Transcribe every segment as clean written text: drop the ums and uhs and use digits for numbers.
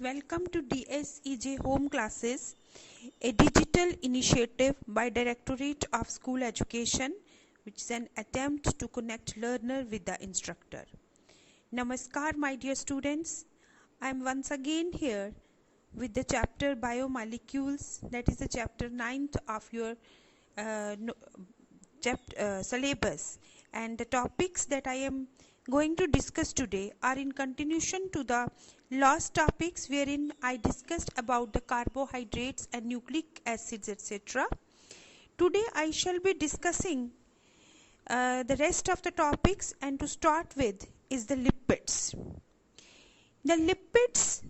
Welcome to DSEJ Home Classes, a digital initiative by Directorate of School Education, which is an attempt to connect learner with the instructor. Namaskar, my dear students. I am once again here with the chapter Biomolecules, that is the chapter 9th of your syllabus, and the topics that I am going to discuss today are in continuation to the last topics wherein I discussed about the carbohydrates and nucleic acids, etc. Today I shall be discussing the rest of the topics, and to start with is the lipids. The lipids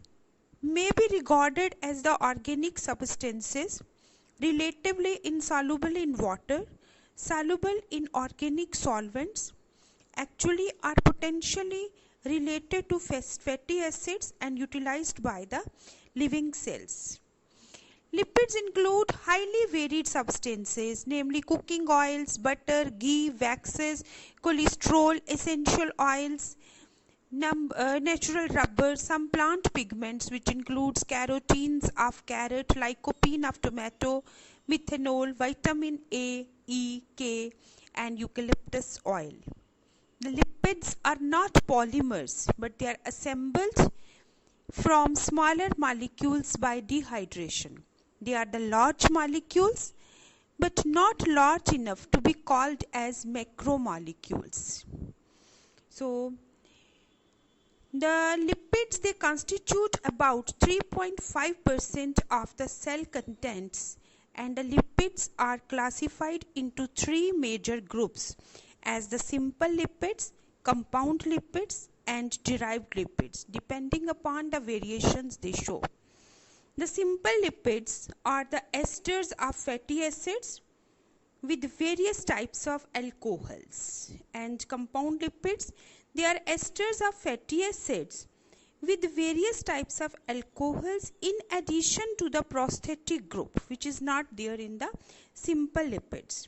may be regarded as the organic substances relatively insoluble in water, soluble in organic solvents, actually are potentially related to fatty acids and utilized by the living cells. Lipids include highly varied substances, namely cooking oils, butter, ghee, waxes, cholesterol, essential oils, natural rubber, some plant pigments which includes carotenes of carrot, lycopene of tomato, methanol, vitamin A, E, K, and eucalyptus oil. The lipids are not polymers, but they are assembled from smaller molecules by dehydration. They are the large molecules, but not large enough to be called as macromolecules. So, the lipids, they constitute about 3.5% of the cell contents, and the lipids are classified into three major groups as the simple lipids, compound lipids, and derived lipids, depending upon the variations they show. The simple lipids are the esters of fatty acids with various types of alcohols, and compound lipids, they are esters of fatty acids with various types of alcohols in addition to the prosthetic group, which is not there in the simple lipids.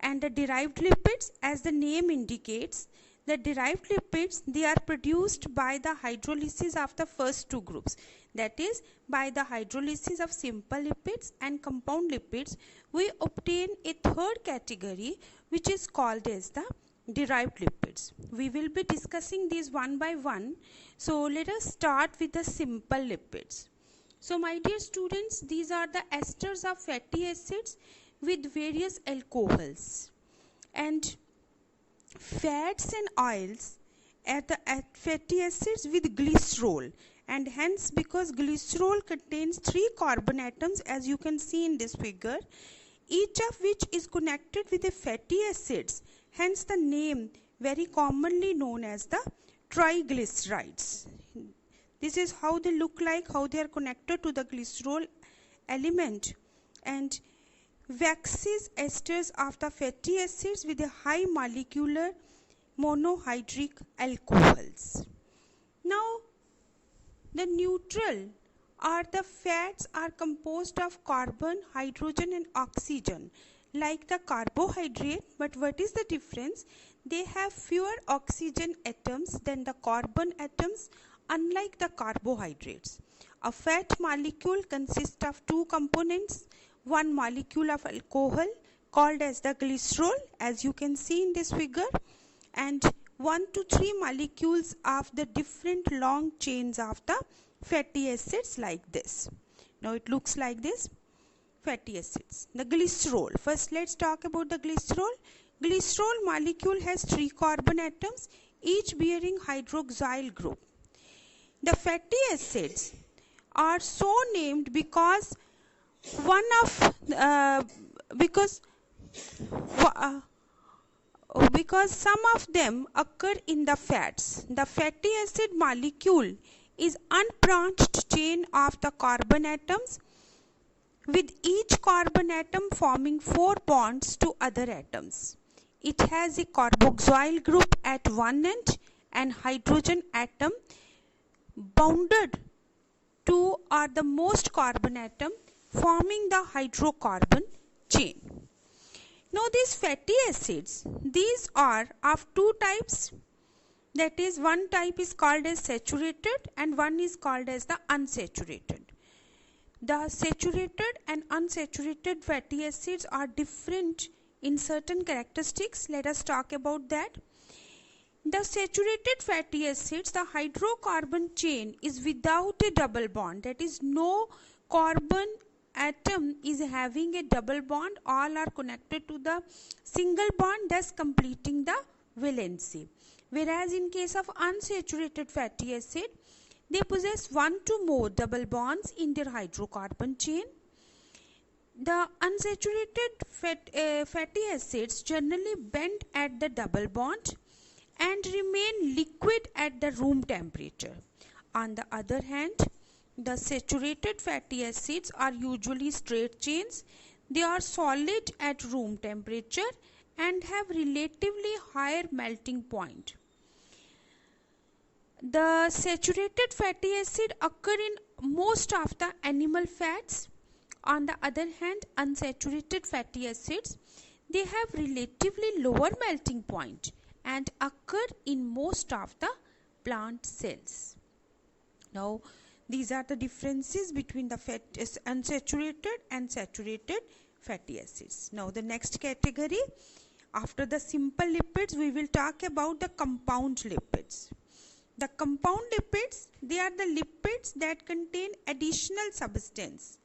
And the derived lipids, as the name indicates, the derived lipids, they are produced by the hydrolysis of the first two groups, that is, by the hydrolysis of simple lipids and compound lipids, we obtain a third category which is called as the derived lipids. We will be discussing these one by one. So let us start with the simple lipids. So my dear students, these are the esters of fatty acids with various alcohols, and fats and oils are the fatty acids with glycerol, and hence because glycerol contains 3 carbon atoms, as you can see in this figure, each of which is connected with the fatty acids, hence the name very commonly known as the triglycerides. This is how they look like, how they are connected to the glycerol element. And waxes esters of the fatty acids with a high molecular monohydric alcohols. Now, the neutral or the fats are composed of carbon, hydrogen, and oxygen, like the carbohydrate, but what is the difference? They have fewer oxygen atoms than the carbon atoms, unlike the carbohydrates. A fat molecule consists of 2 components, one molecule of alcohol called as the glycerol, as you can see in this figure, and 1 to 3 molecules of the different long chains of the fatty acids, like this. Now it looks like this. Fatty acids. The glycerol. First let's talk about the glycerol. Glycerol molecule has 3 carbon atoms, each bearing hydroxyl group. The fatty acids are so named because because some of them occur in the fats. The fatty acid molecule is unbranched chain of the carbon atoms, with each carbon atom forming 4 bonds to other atoms. It has a carboxyl group at one end and hydrogen atom bounded to or the most carbon atom, forming the hydrocarbon chain. Now these fatty acids, these are of 2 types. that is, one type is called as saturated and one is called as the unsaturated. The saturated and unsaturated fatty acids are different in certain characteristics. Let us talk about that. The saturated fatty acids, the hydrocarbon chain is without a double bond, that is, no carbon atom is having a double bond, all are connected to the single bond, thus completing the valency. Whereas in case of unsaturated fatty acid, they possess one to more double bonds in their hydrocarbon chain. The unsaturated fatty acids generally bend at the double bond and remain liquid at the room temperature. On the other hand, the saturated fatty acids are usually straight chains. They are solid at room temperature and have relatively higher melting point. The saturated fatty acid occur in most of the animal fats. On the other hand, unsaturated fatty acids, they have relatively lower melting point and occur in most of the plant cells. Now, these are the differences between the unsaturated and saturated fatty acids. Now, the next category, after the simple lipids, we will talk about the compound lipids. The compound lipids, they are the lipids that contain additional substance.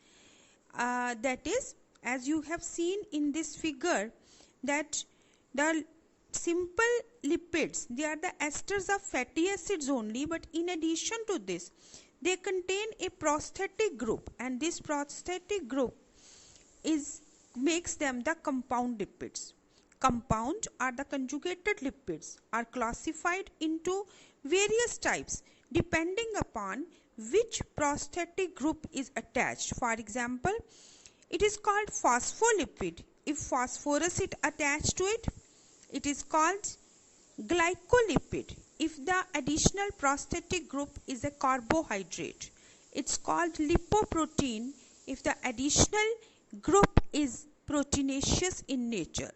That is, as you have seen in this figure, that the simple lipids, they are the esters of fatty acids only, but in addition to this, they contain a prosthetic group, and this prosthetic group makes them the compound lipids. Compound or the conjugated lipids are classified into various types depending upon which prosthetic group is attached. For example, it is called phospholipid if phosphorus is attached to it. It is called glycolipid if the additional prosthetic group is a carbohydrate. It's called lipoprotein if the additional group is proteinaceous in nature.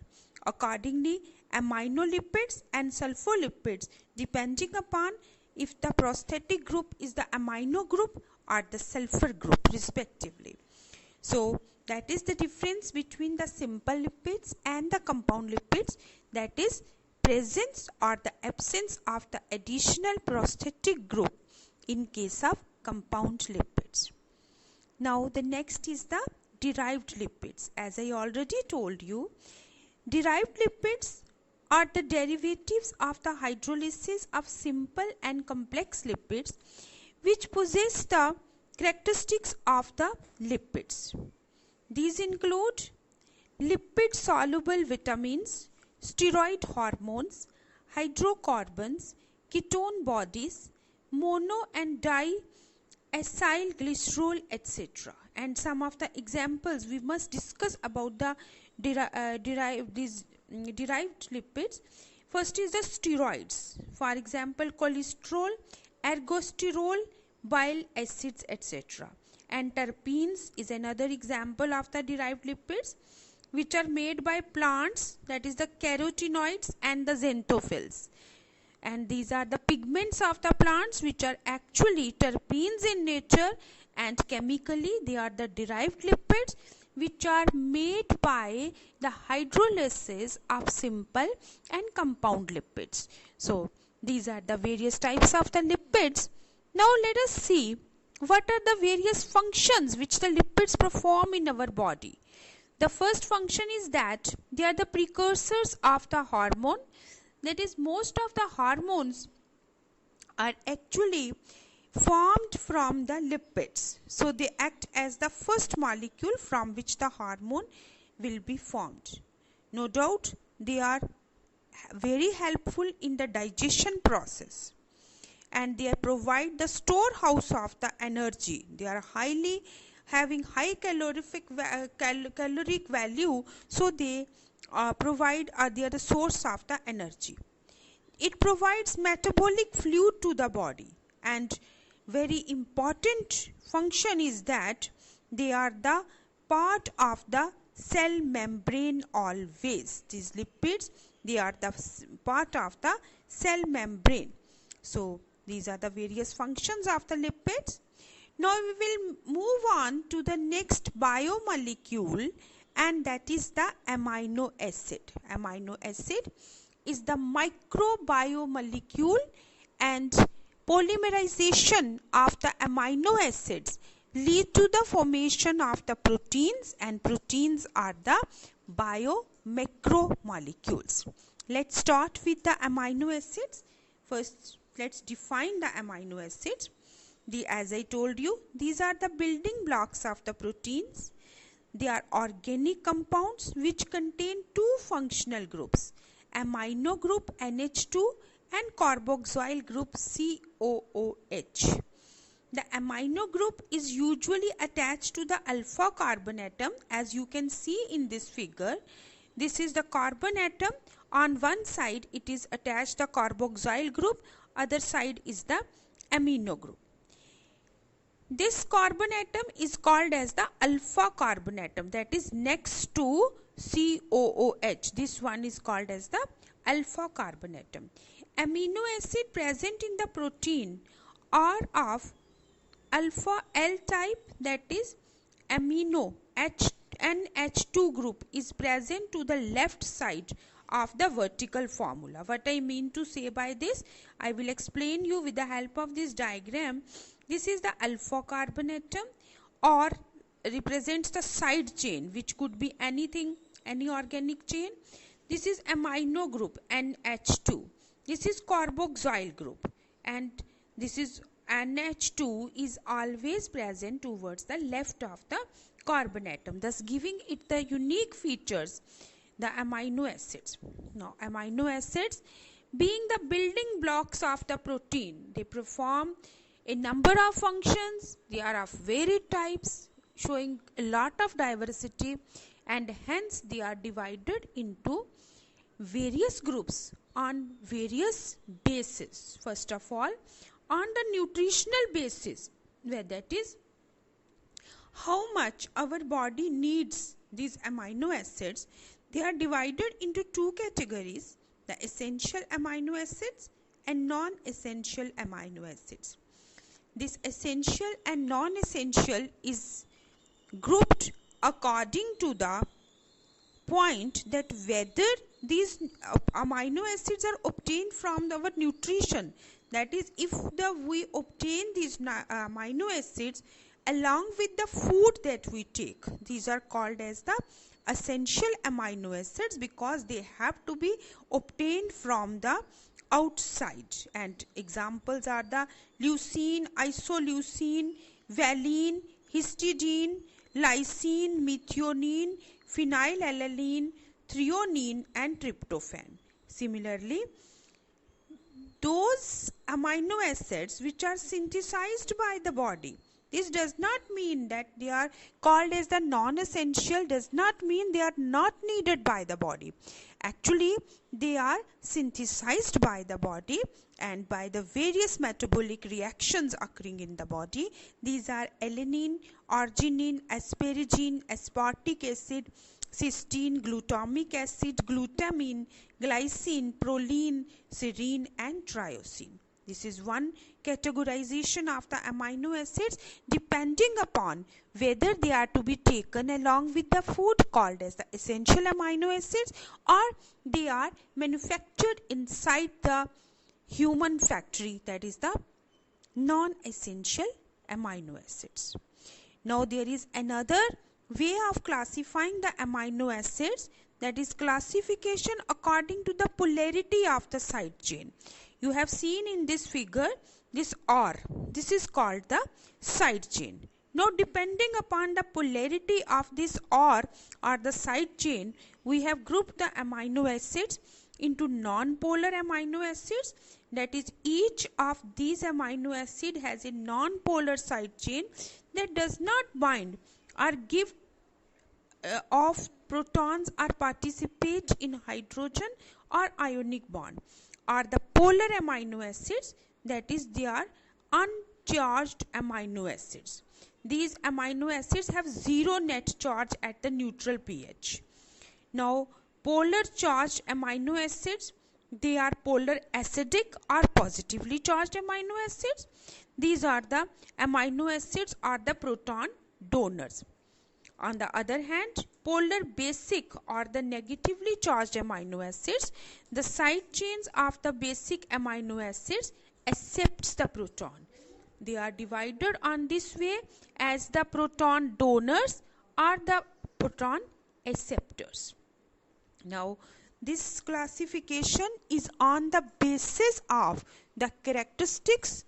Accordingly, aminolipids and sulfolipids, depending upon if the prosthetic group is the amino group or the sulfur group respectively. So that is the difference between the simple lipids and the compound lipids, that is, presence or the absence of the additional prosthetic group in case of compound lipids. Now the next is the derived lipids. As I already told you, derived lipids are the derivatives of the hydrolysis of simple and complex lipids which possess the characteristics of the lipids. These include lipid-soluble vitamins, steroid hormones, hydrocarbons, ketone bodies, mono and di-acyl glycerol, etc. And some of the examples we must discuss about the derived lipids. First is the steroids. For example, cholesterol, ergosterol, bile acids, etc. And terpenes is another example of the derived lipids, which are made by plants, that is the carotenoids and the xanthophylls. And these are the pigments of the plants which are actually terpenes in nature, and chemically they are the derived lipids which are made by the hydrolysis of simple and compound lipids. So these are the various types of the lipids. Now let us see what are the various functions which the lipids perform in our body. The first function is that they are the precursors of the hormone. That is, most of the hormones are actually formed from the lipids. So they act as the first molecule from which the hormone will be formed. No doubt they are very helpful in the digestion process, and they provide the storehouse of the energy. They are having high caloric value, so they they are the source of the energy. It provides metabolic fluid to the body, and very important function is that they are the part of the cell membrane always. These lipids, they are the part of the cell membrane. So these are the various functions of the lipids. Now we will move on to the next biomolecule, and that is the amino acid. Amino acid is the microbiomolecule, and polymerization of the amino acids lead to the formation of the proteins, and proteins are the biomacromolecules. Let's start with the amino acids. First, let's define the amino acids. As I told you, these are the building blocks of the proteins. They are organic compounds which contain two functional groups, amino group NH2 and carboxyl group COOH. The amino group is usually attached to the alpha carbon atom, as you can see in this figure. This is the carbon atom. On one side it is attached the carboxyl group, other side is the amino group. This carbon atom is called as the alpha carbon atom, that is next to COOH. This one is called as the alpha carbon atom. Amino acid present in the protein are of alpha L type, that is amino NH2 group is present to the left side of the vertical formula. What I mean to say by this, I will explain you with the help of this diagram. This is the alpha carbon atom, or represents the side chain, which could be anything, any organic chain. This is amino group NH2. This is carboxyl group, and this is NH2 is always present towards the left of the carbon atom, thus giving it the unique features, the amino acids. Now, amino acids being the building blocks of the protein, they perform a number of functions. They are of varied types, showing a lot of diversity, and hence they are divided into various groups on various bases. First of all, on the nutritional basis, where that is how much our body needs these amino acids. They are divided into two categories, the essential amino acids and non-essential amino acids. This essential and non-essential is grouped according to the point that whether these amino acids are obtained from our nutrition, that is, if we obtain these amino acids along with the food that we take, these are called as the essential amino acids, because they have to be obtained from the outside. And examples are the leucine, isoleucine, valine, histidine, lysine, methionine, phenylalanine, threonine and tryptophan. Similarly, those amino acids which are synthesized by the body, this does not mean that they are called as the non-essential, does not mean they are not needed by the body. Actually, they are synthesized by the body and by the various metabolic reactions occurring in the body. These are alanine, arginine, asparagine, aspartic acid, cysteine, glutamic acid, glutamine, glycine, proline, serine and tyrosine. This is one categorization of the amino acids depending upon whether they are to be taken along with the food, called as the essential amino acids, or they are manufactured inside the human factory, that is the non-essential amino acids. Now there is another way of classifying the amino acids, that is classification according to the polarity of the side chain. You have seen in this figure this R, this is called the side chain. Now depending upon the polarity of this R or the side chain, we have grouped the amino acids into non-polar amino acids, that is each of these amino acid has a non-polar side chain that does not bind or give off protons or participate in hydrogen or ionic bond, are the polar amino acids, that is they are uncharged amino acids. These amino acids have zero net charge at the neutral pH. Now polar charged amino acids, They are polar acidic or positively charged amino acids. These are the amino acids are the proton donors. On the other hand, polar basic or the negatively charged amino acids, the side chains of the basic amino acids accepts the proton. They are divided on this way as the proton donors or the proton acceptors. Now, this classification is on the basis of the characteristics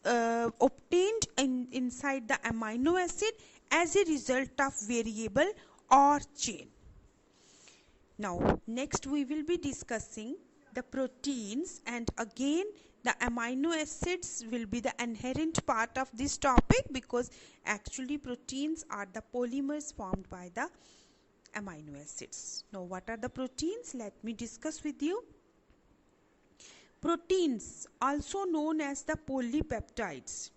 obtained inside the amino acid as a result of variable or chain. Now, next we will be discussing the proteins, and again the amino acids will be the inherent part of this topic because actually proteins are the polymers formed by the amino acids. Now, what are the proteins? Let me discuss with you. Proteins, also known as the polypeptides,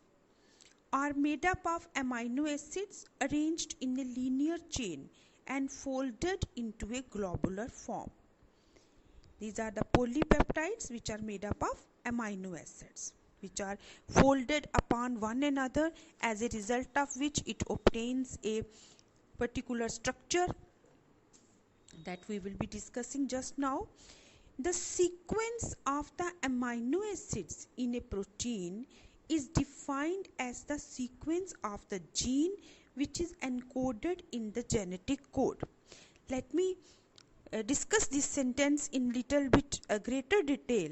are made up of amino acids arranged in a linear chain and folded into a globular form. These are the polypeptides which are made up of amino acids which are folded upon one another, as a result of which it obtains a particular structure that we will be discussing just now. The sequence of the amino acids in a protein is defined as the sequence of the gene which is encoded in the genetic code. Let me discuss this sentence in little bit greater detail.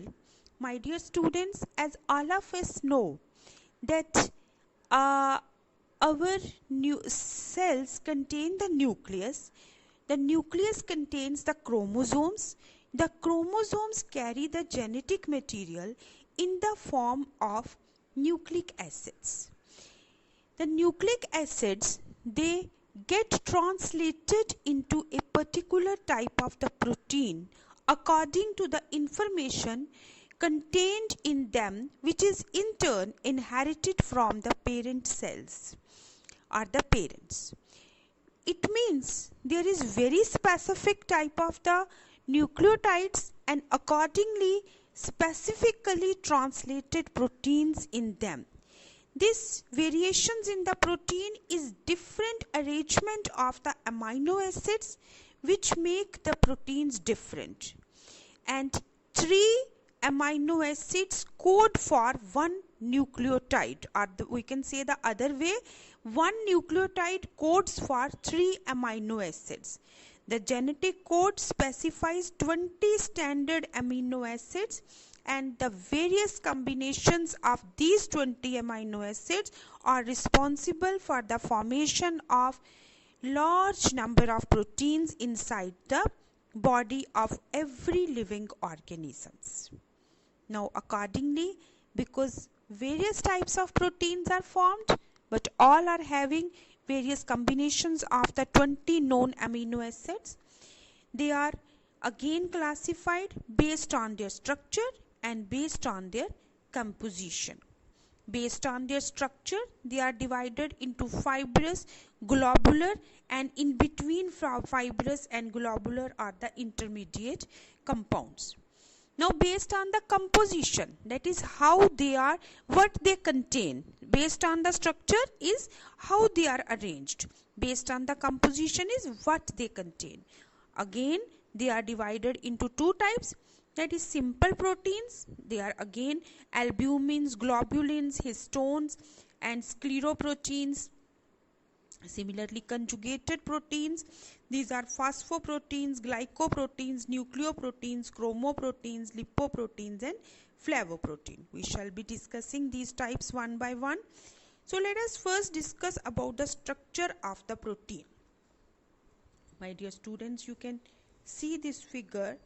My dear students, as all of us know that our cells contain the nucleus. The nucleus contains the chromosomes. The chromosomes carry the genetic material in the form of nucleic acids. The nucleic acids, they get translated into a particular type of the protein according to the information contained in them, which is in turn inherited from the parent cells or the parents. It means there is very specific type of the nucleotides and accordingly specifically translated proteins in them. These variations in the protein is different arrangement of the amino acids which make the proteins different. And 3 amino acids code for one nucleotide, or we can say the other way, one nucleotide codes for 3 amino acids. The genetic code specifies 20 standard amino acids, and the various combinations of these 20 amino acids are responsible for the formation of large number of proteins inside the body of every living organisms. Now, accordingly, because various types of proteins are formed, but all are having various combinations of the 20 known amino acids, they are again classified based on their structure and based on their composition. Based on their structure, they are divided into fibrous, globular, and in between fibrous and globular are the intermediate compounds. Now, based on the composition, that is how they are, what they contain. Based on the structure is how they are arranged. Based on the composition is what they contain. Again, they are divided into 2 types. That is simple proteins. They are again albumins, globulins, histones, and scleroproteins. Similarly, conjugated proteins, these are phosphoproteins, glycoproteins, nucleoproteins, chromoproteins, lipoproteins, and flavoprotein. We shall be discussing these types one by one. So let us first discuss about the structure of the protein. My dear students, you can see this figure.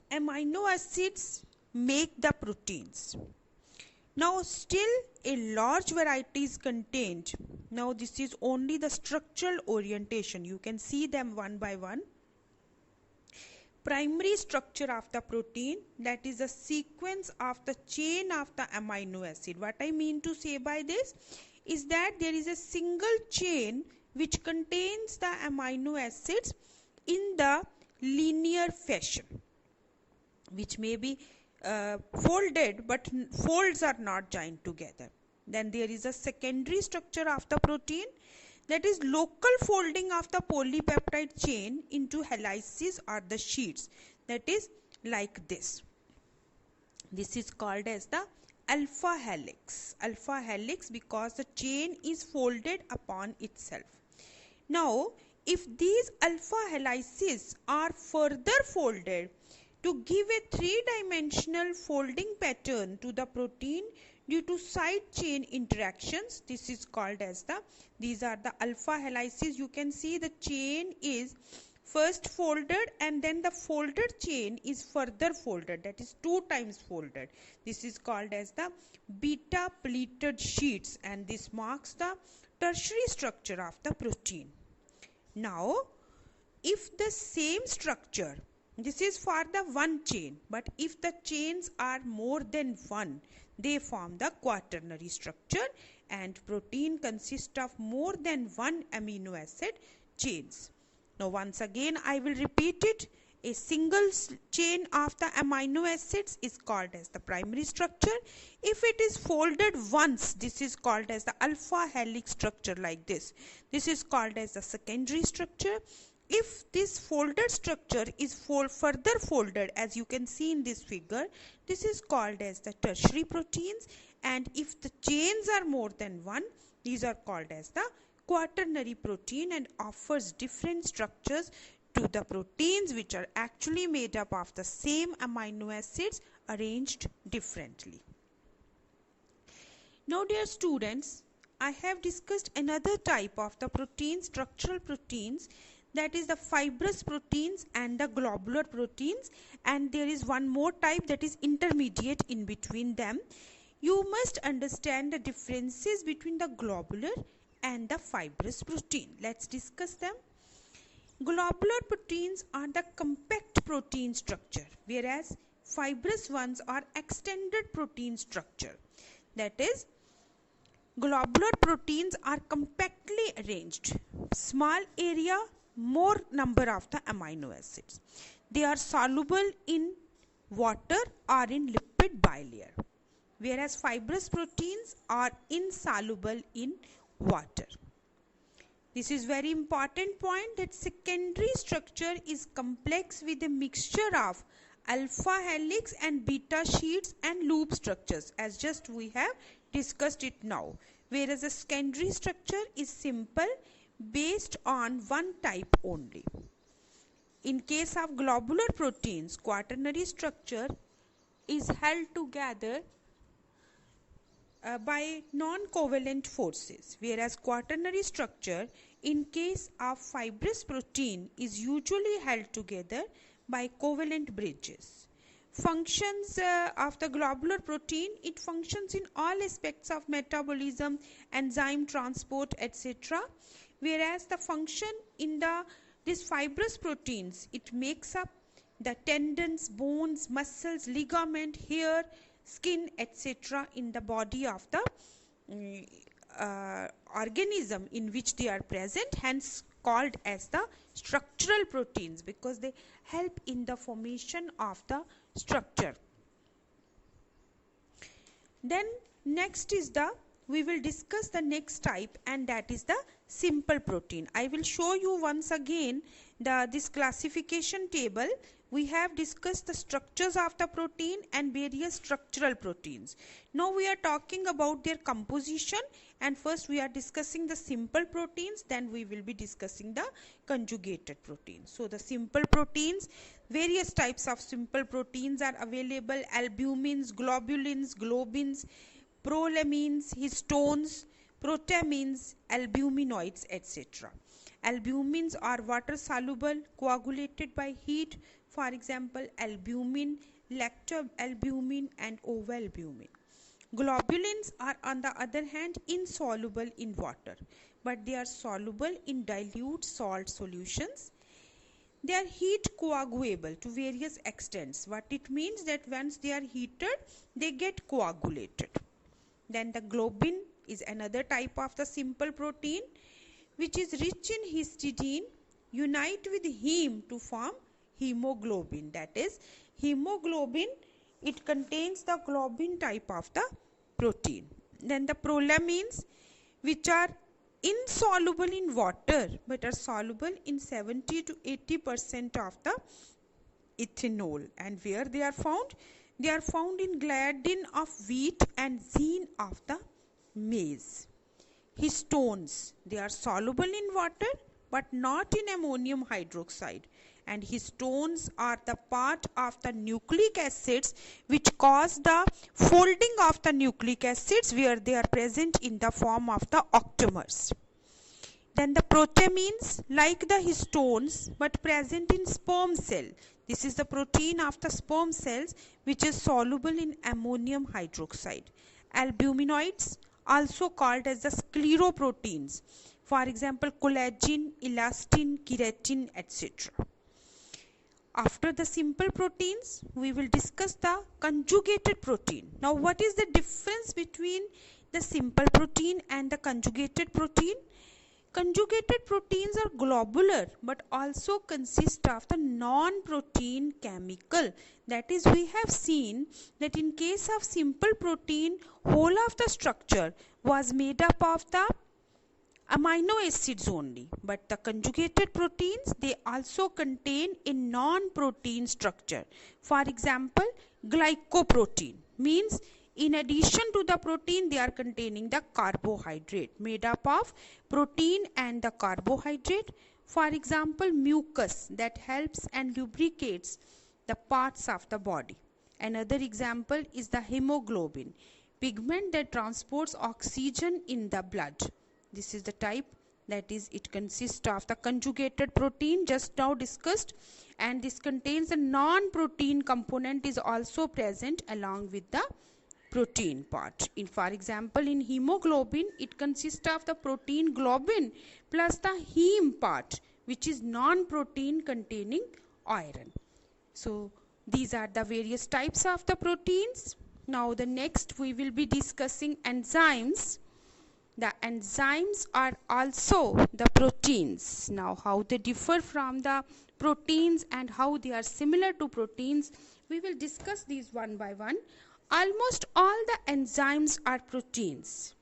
Amino acids make the proteins. Now, still a large variety is contained. Now, this is only the structural orientation. You can see them one by one. Primary structure of the protein, that is the sequence of the chain of the amino acid. What I mean to say by this is that there is a single chain which contains the amino acids in the linear fashion, which may be folded, but folds are not joined together. Then there is a secondary structure of the protein, that is local folding of the polypeptide chain into helices or the sheets, that is like this. This is called as the alpha helix. Alpha helix because the chain is folded upon itself. Now, if these alpha helices are further folded to give a three-dimensional folding pattern to the protein due to side chain interactions, this is called as these are the alpha helices. You can see the chain is first folded and then the folded chain is further folded, that is 2 times folded. This is called as the beta pleated sheets, and this marks the tertiary structure of the protein. Now, if the same structure, this is for the one chain, but if the chains are more than one, they form the quaternary structure, and protein consists of more than one amino acid chains. Now once again I will repeat it. A single chain of the amino acids is called as the primary structure. If it is folded once, this is called as the alpha helix structure like this. This is called as the secondary structure. If this folded structure is further folded, as you can see in this figure, this is called as the tertiary proteins, and if the chains are more than one, these are called as the quaternary protein, and offers different structures to the proteins which are actually made up of the same amino acids arranged differently. Now dear students, I have discussed another type of the proteins, structural proteins, that is the fibrous proteins and the globular proteins, and there is one more type that is intermediate in between them. You must understand the differences between the globular and the fibrous protein. Let's discuss them. Globular proteins are the compact protein structure, whereas fibrous ones are extended protein structure. That is, globular proteins are compactly arranged, small area, more number of the amino acids. They are soluble in water or in lipid bilayer, whereas fibrous proteins are insoluble in water. This is very important point, that secondary structure is complex with a mixture of alpha helix and beta sheets and loop structures, as just we have discussed it now, whereas the secondary structure is simple based on one type only. In case of globular proteins, quaternary structure is held together by non-covalent forces, whereas quaternary structure in case of fibrous protein is usually held together by covalent bridges. Functions of the globular protein, it functions in all aspects of metabolism, enzyme transport, etc. Whereas the function in these fibrous proteins, it makes up the tendons, bones, muscles, ligament, hair, skin, etc. in the body of the organism in which they are present, hence called as the structural proteins, because they help in the formation of the structure. Then next is we will discuss the next type, and that is the simple protein. I will show you once again this classification table. We have discussed the structures of the protein and various structural proteins. Now we are talking about their composition, and first we are discussing the simple proteins, then we will be discussing the conjugated proteins. So the simple proteins, various types of simple proteins are available: albumins, globulins, globins, prolamins, histones, protamines, albuminoids, etc. Albumins are water soluble, coagulated by heat. For example, albumin, lactalbumin and ovalbumin. Globulins are on the other hand insoluble in water, but they are soluble in dilute salt solutions. They are heat coagulable to various extents. What it means that once they are heated, they get coagulated. Then the globin is another type of the simple protein which is rich in histidine, unite with heme to form hemoglobin. That is, hemoglobin, it contains the globin type of the protein. Then the prolamins, which are insoluble in water but are soluble in 70 to 80% of the ethanol. And where they are found? They are found in gliadin of wheat and zein of the maize. Histones, they are soluble in water but not in ammonium hydroxide, and histones are the part of the nucleic acids which cause the folding of the nucleic acids, where they are present in the form of the octamers. Then the protamines, like the histones but present in sperm cell. This is the protein of the sperm cells which is soluble in ammonium hydroxide. Albuminoids, also called as the scleroproteins, for example collagen, elastin, keratin, etc. After the simple proteins, we will discuss the conjugated protein. Now, what is the difference between the simple protein and the conjugated protein? Conjugated proteins are globular but also consist of the non-protein chemical. That is, we have seen that in case of simple protein, whole of the structure was made up of the amino acids only, but the conjugated proteins, they also contain a non-protein structure. For example, glycoprotein means in addition to the protein, they are containing the carbohydrate, made up of protein and the carbohydrate. For example, mucus, that helps and lubricates the parts of the body. Another example is the hemoglobin, pigment that transports oxygen in the blood. This is the type, that is, it consists of the conjugated protein just now discussed, and this contains a non-protein component is also present along with the protein part. For example, in hemoglobin, it consists of the protein globin plus the heme part, which is non-protein containing iron. So these are the various types of the proteins. Now the next we will be discussing enzymes. The enzymes are also the proteins. Now, how they differ from the proteins and how they are similar to proteins, we will discuss these one by one. Almost all the enzymes are proteins.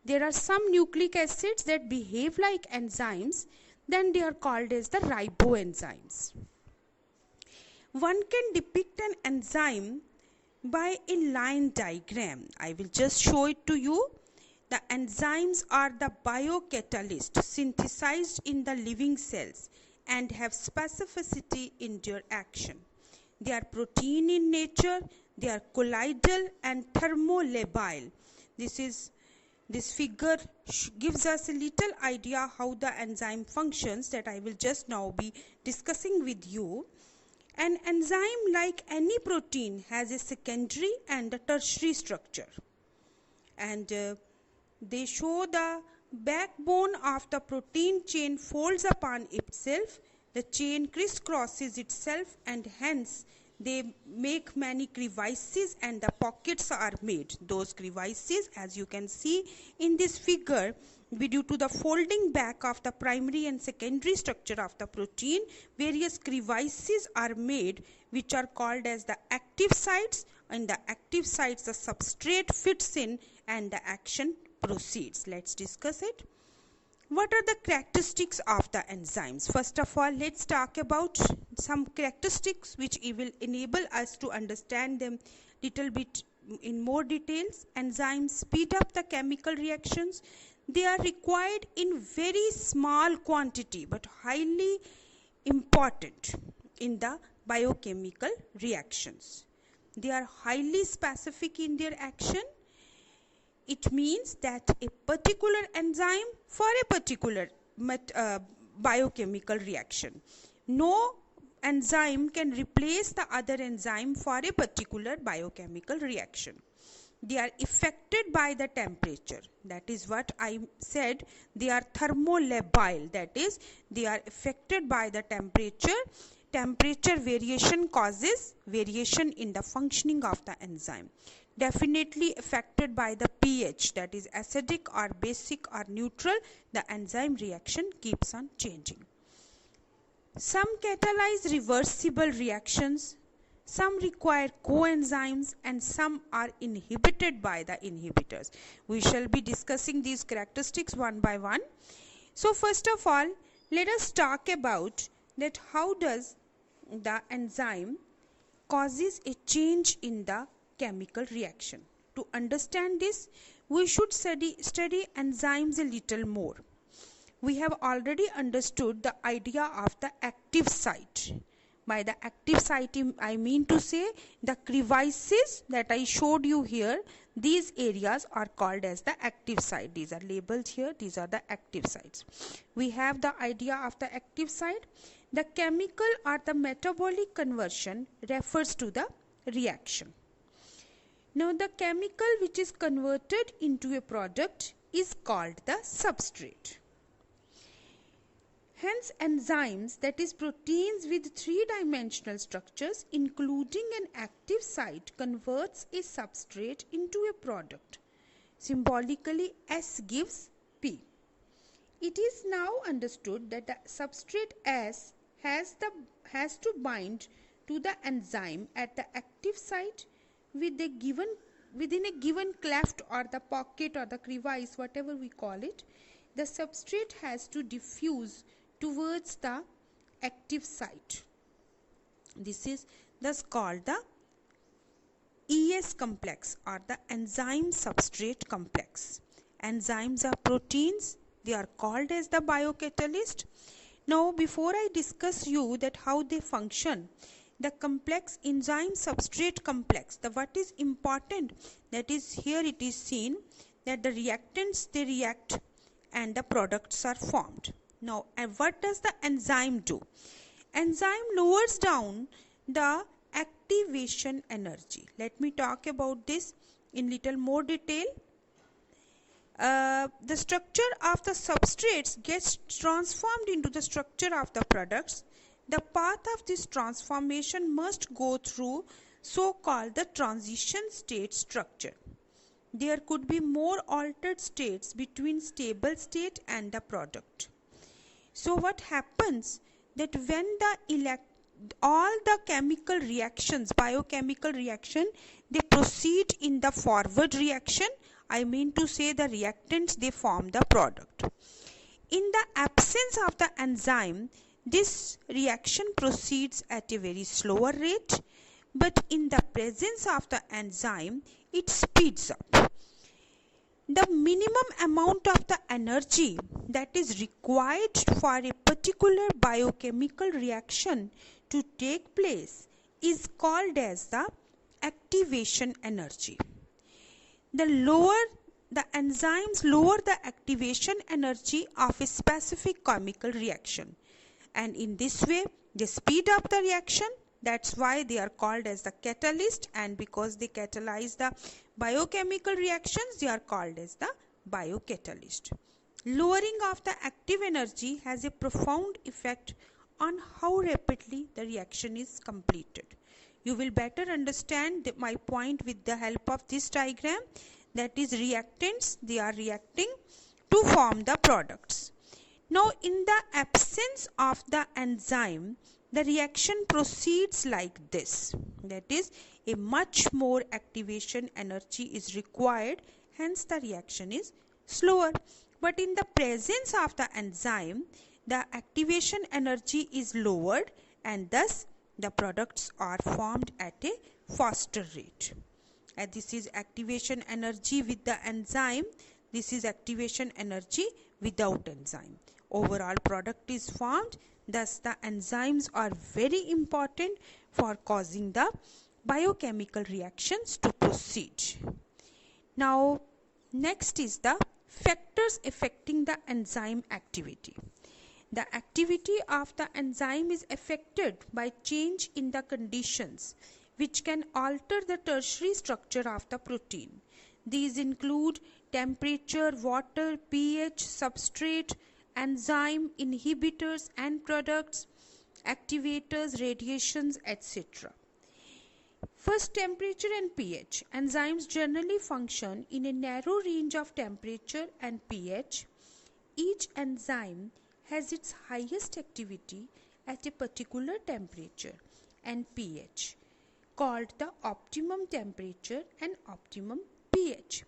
There are some nucleic acids that behave like enzymes, then they are called as the riboenzymes. One can depict an enzyme by a line diagram. I will just show it to you. The enzymes are the biocatalysts synthesized in the living cells and have specificity in their action. They are protein in nature, they are colloidal and thermolabile. This figure gives us a little idea how the enzyme functions, that I will just now be discussing with you. An enzyme, like any protein, has a secondary and a tertiary structure, and they show the backbone of the protein chain folds upon itself, the chain crisscrosses itself, and hence they make many crevices and the pockets are made. Those crevices, as you can see in this figure, due to the folding back of the primary and secondary structure of the protein, various crevices are made which are called as the active sites. In the active sites, the substrate fits in and the action proceeds. Let's discuss it. What are the characteristics of the enzymes? First of all, let's talk about some characteristics which will enable us to understand them little bit in more details. Enzymes speed up the chemical reactions. They are required in very small quantity but highly important in the biochemical reactions. They are highly specific in their action. It means that a particular enzyme for a particular biochemical reaction. No enzyme can replace the other enzyme for a particular biochemical reaction. They are affected by the temperature. That is what I said. They are thermolabile. That is, they are affected by the temperature. Temperature variation causes variation in the functioning of the enzyme. Definitely affected by the pH, that is acidic or basic or neutral, the enzyme reaction keeps on changing. Some catalyze reversible reactions, some require coenzymes, and some are inhibited by the inhibitors. We shall be discussing these characteristics one by one. So first of all, let us talk about that how does the enzyme causes a change in the chemical reaction. To understand this, we should study enzymes a little more. We have already understood the idea of the active site. By the active site, I mean to say the crevices that I showed you here, these areas are called as the active site. These are labeled here, these are the active sites. We have the idea of the active site. The chemical or the metabolic conversion refers to the reaction. Now the chemical which is converted into a product is called the substrate. Hence enzymes, that is proteins with three-dimensional structures including an active site, converts a substrate into a product. Symbolically, S gives P. It is now understood that the substrate S has to bind to the enzyme at the active site within a given cleft or the pocket or the crevice, whatever we call it. The substrate has to diffuse towards the active site. This is thus called the ES complex or the enzyme substrate complex. Enzymes are proteins. They are called as the biocatalyst. Now before I discuss you that how they function, the complex enzyme substrate complex, what is important, that is here it is seen that the reactants, they react and the products are formed. Now, what does the enzyme do? Enzyme lowers down the activation energy. Let me talk about this in little more detail. The structure of the substrates gets transformed into the structure of the products. The path of this transformation must go through so-called the transition state structure. There could be more altered states between stable state and the product. So what happens that when all the chemical reactions, biochemical reaction, they proceed in the forward reaction, I mean to say the reactants, they form the product. In the absence of the enzyme, this reaction proceeds at a very slower rate, but in the presence of the enzyme, it speeds up. The minimum amount of the energy that is required for a particular biochemical reaction to take place is called as the activation energy. The enzymes lower the activation energy of a specific chemical reaction, and in this way they speed up the reaction. That's why they are called as the catalyst, and because they catalyze the biochemical reactions, they are called as the biocatalyst. Lowering of the active energy has a profound effect on how rapidly the reaction is completed. You will better understand my point with the help of this diagram. That is, reactants, they are reacting to form the products. Now, in the absence of the enzyme, the reaction proceeds like this. That is, a much more activation energy is required, hence the reaction is slower. But in the presence of the enzyme, the activation energy is lowered, and thus the products are formed at a faster rate. And this is activation energy with the enzyme. This is activation energy without enzyme. Overall product is formed. Thus the enzymes are very important for causing the biochemical reactions to proceed. Now next is the factors affecting the enzyme activity. The activity of the enzyme is affected by change in the conditions which can alter the tertiary structure of the protein. These include temperature, water, pH, substrate, enzyme, inhibitors and products, activators, radiations, etc. First, temperature and pH. Enzymes generally function in a narrow range of temperature and pH. Each enzyme has its highest activity at a particular temperature and pH, called the optimum temperature and optimum pH.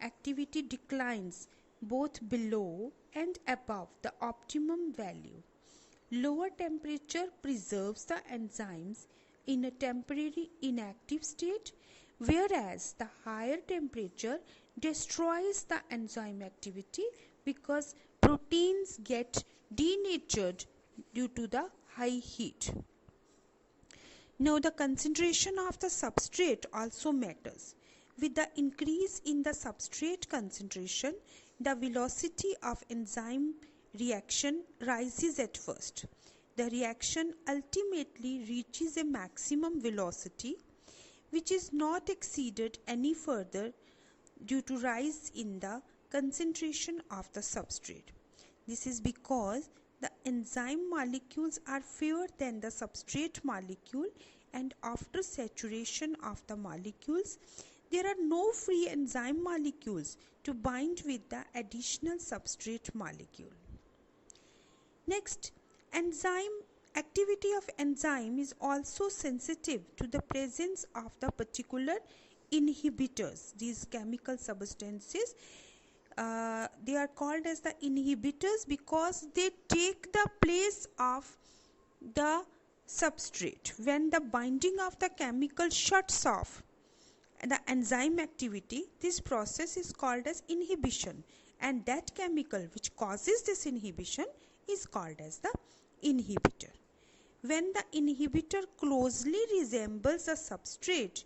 Activity declines both below and above the optimum value. Lower temperature preserves the enzymes in a temporary inactive state, whereas the higher temperature destroys the enzyme activity because proteins get denatured due to the high heat. Now, the concentration of the substrate also matters. With the increase in the substrate concentration, the velocity of enzyme reaction rises at first. The reaction ultimately reaches a maximum velocity which is not exceeded any further due to rise in the concentration of the substrate. This is because the enzyme molecules are fewer than the substrate molecule, and after saturation of the molecules, there are no free enzyme molecules to bind with the additional substrate molecule. Next, activity of enzyme is also sensitive to the presence of the particular inhibitors. These chemical substances, they are called as the inhibitors because they take the place of the substrate. When the binding of the chemical shuts off the enzyme activity, this process is called as inhibition, and that chemical which causes this inhibition is called as the inhibitor. When the inhibitor closely resembles a substrate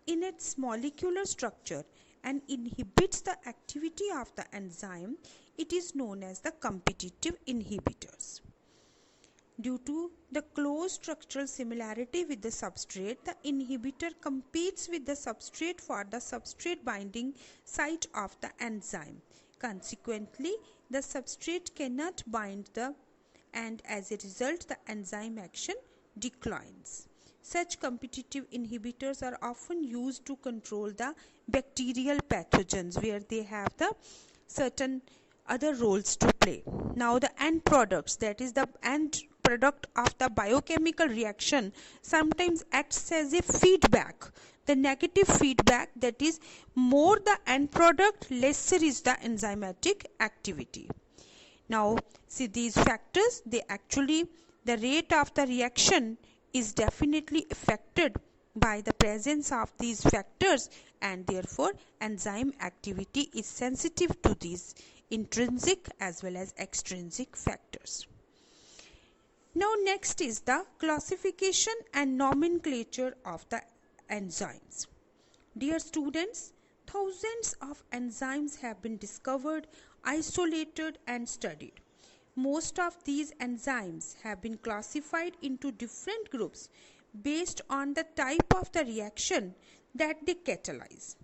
in its molecular structure and inhibits the activity of the enzyme, it is known as the competitive inhibitors. Due to the close structural similarity with the substrate, the inhibitor competes with the substrate for the substrate binding site of the enzyme. Consequently, the substrate cannot bind and as a result the enzyme action declines. Such competitive inhibitors are often used to control the bacterial pathogens where they have the certain other roles to play. Now the end products, that is the end product of the biochemical reaction, sometimes acts as a feedback. The negative feedback, that is, more the end product, lesser is the enzymatic activity. Now see these factors, the rate of the reaction is definitely affected by the presence of these factors, and therefore enzyme activity is sensitive to these intrinsic as well as extrinsic factors. Now next is the classification and nomenclature of the enzymes. Dear students, thousands of enzymes have been discovered, isolated and studied. Most of these enzymes have been classified into different groups based on the type of the reaction that they catalyze.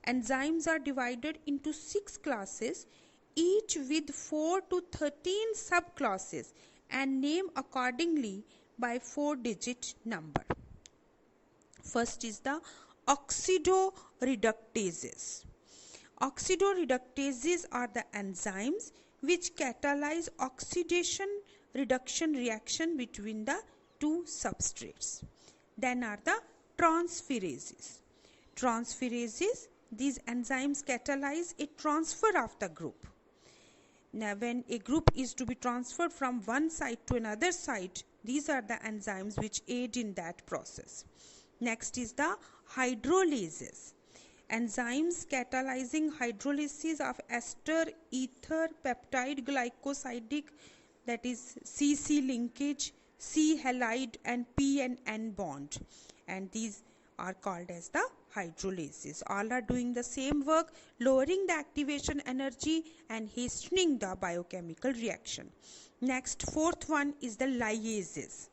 Enzymes are divided into 6 classes, each with 4 to 13 subclasses and named accordingly by 4-digit number. First is the oxidoreductases. Oxidoreductases are the enzymes which catalyze oxidation reduction reaction between the two substrates. Then are the transferases. Transferases, these enzymes catalyze a transfer of the group. Now when a group is to be transferred from one site to another site, these are the enzymes which aid in that process. Next is the hydrolases. Enzymes catalyzing hydrolysis of ester, ether, peptide, glycosidic, that is C-C linkage, C halide and P and N bond, and these are called as the hydrolases. All are doing the same work, lowering the activation energy and hastening the biochemical reaction. Next, fourth one is the lyases.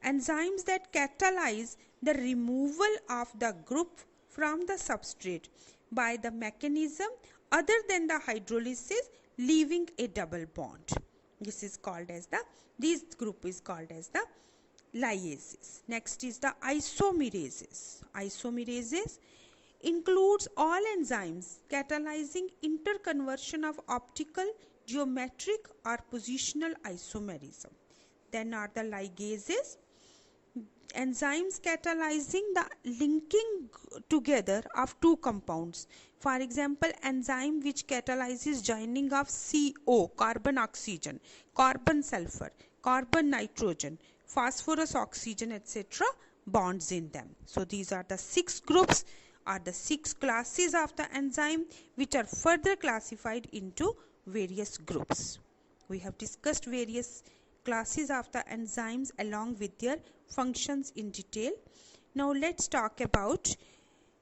Enzymes that catalyze the removal of the group from the substrate by the mechanism other than the hydrolysis, leaving a double bond. This group is called as the lyases. Next is the isomerases. Isomerases includes all enzymes catalyzing interconversion of optical, geometric or positional isomerism. Then are the ligases, enzymes catalyzing the linking together of two compounds. For example, enzyme which catalyzes joining of CO, carbon oxygen, carbon sulfur, carbon nitrogen, phosphorus oxygen, etc. bonds in them. So these are the 6 groups, are the 6 classes of the enzyme, which are further classified into various groups. We have discussed various classes of the enzymes along with their functions in detail. Now let's talk about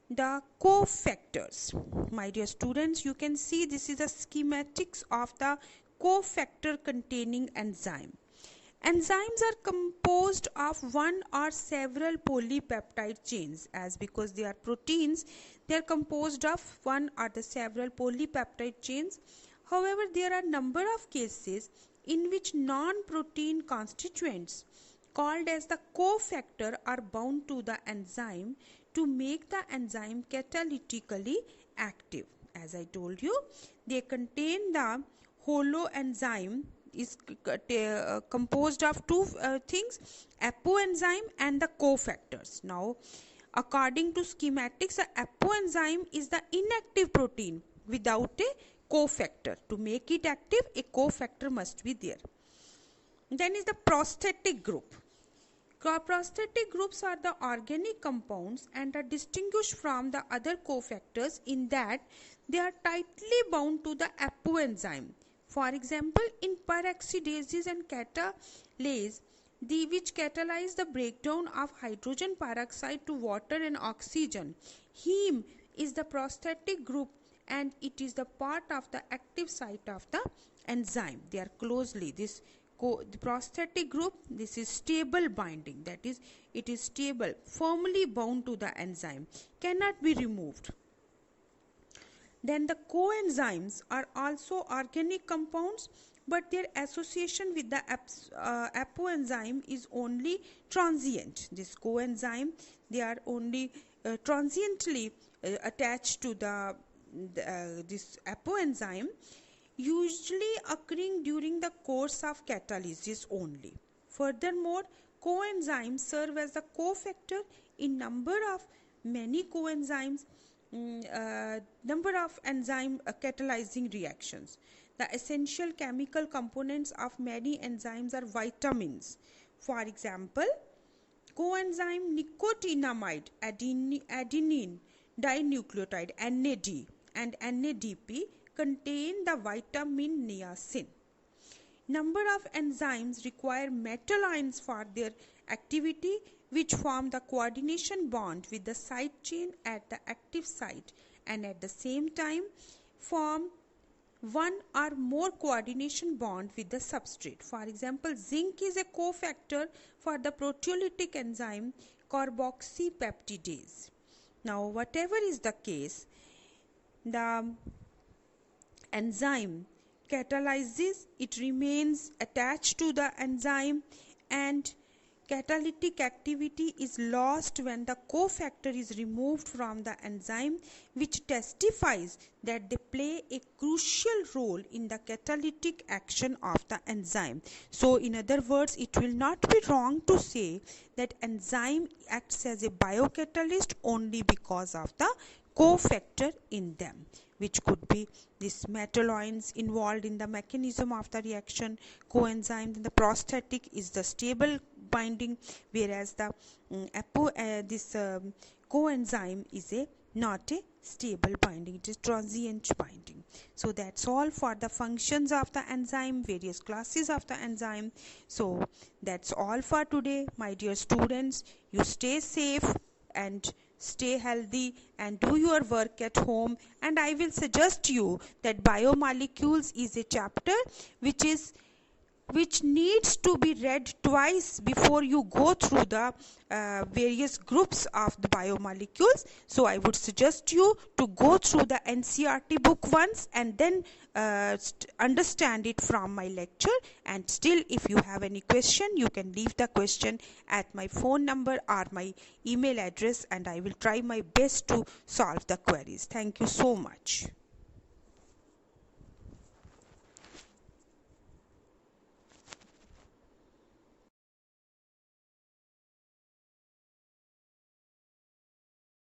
the cofactors. My dear students, you can see this is the schematics of the cofactor containing enzyme. Enzymes are composed of one or several polypeptide chains, as because they are proteins, they are composed of one or the several polypeptide chains. However, there are number of cases in which non-protein constituents called as the cofactor are bound to the enzyme to make the enzyme catalytically active. As I told you, they contain the holoenzyme is composed of two things, apoenzyme and the cofactors. Now, according to schematics, the apoenzyme is the inactive protein without a cofactor. To make it active, a cofactor must be there. Then is the prosthetic group. Prosthetic groups are the organic compounds and are distinguished from the other cofactors in that they are tightly bound to the apoenzyme. For example, in peroxidases and catalase, which catalyze the breakdown of hydrogen peroxide to water and oxygen, heme is the prosthetic group and it is the part of the active site of the enzyme. They are closely, the prosthetic group, this is stable binding, that is, it is stable, firmly bound to the enzyme, cannot be removed. Then the coenzymes are also organic compounds, but their association with the apoenzyme is only transient. This coenzyme, they are only transiently attached to this apoenzyme, usually occurring during the course of catalysis only. Furthermore, coenzymes serve as the cofactor in many coenzymes, number of enzyme catalyzing reactions. The essential chemical components of many enzymes are vitamins. For example, coenzyme nicotinamide adenine dinucleotide NAD and NADP contain the vitamin niacin. Number of enzymes require metal ions for their activity, which form the coordination bond with the side chain at the active site and at the same time form one or more coordination bond with the substrate. For example, zinc is a cofactor for the proteolytic enzyme carboxypeptidase. Now, whatever is the case, the enzyme catalyzes, it remains attached to the enzyme, and catalytic activity is lost when the cofactor is removed from the enzyme, which testifies that they play a crucial role in the catalytic action of the enzyme. So in other words, it will not be wrong to say that enzyme acts as a biocatalyst only because of the cofactor in them, which could be these metal ions involved in the mechanism of the reaction. Coenzyme, the prosthetic is the stable binding, whereas the coenzyme is not a stable binding, it is transient binding. So that's all for the functions of the enzyme, various classes of the enzyme. So that's all for today, my dear students. You stay safe and stay healthy and do your work at home, and I will suggest you that biomolecules is a chapter which needs to be read twice before you go through the various groups of the biomolecules. So I would suggest you to go through the NCERT book once and then understand it from my lecture. And still, if you have any question, you can leave the question at my phone number or my email address, and I will try my best to solve the queries. Thank you so much.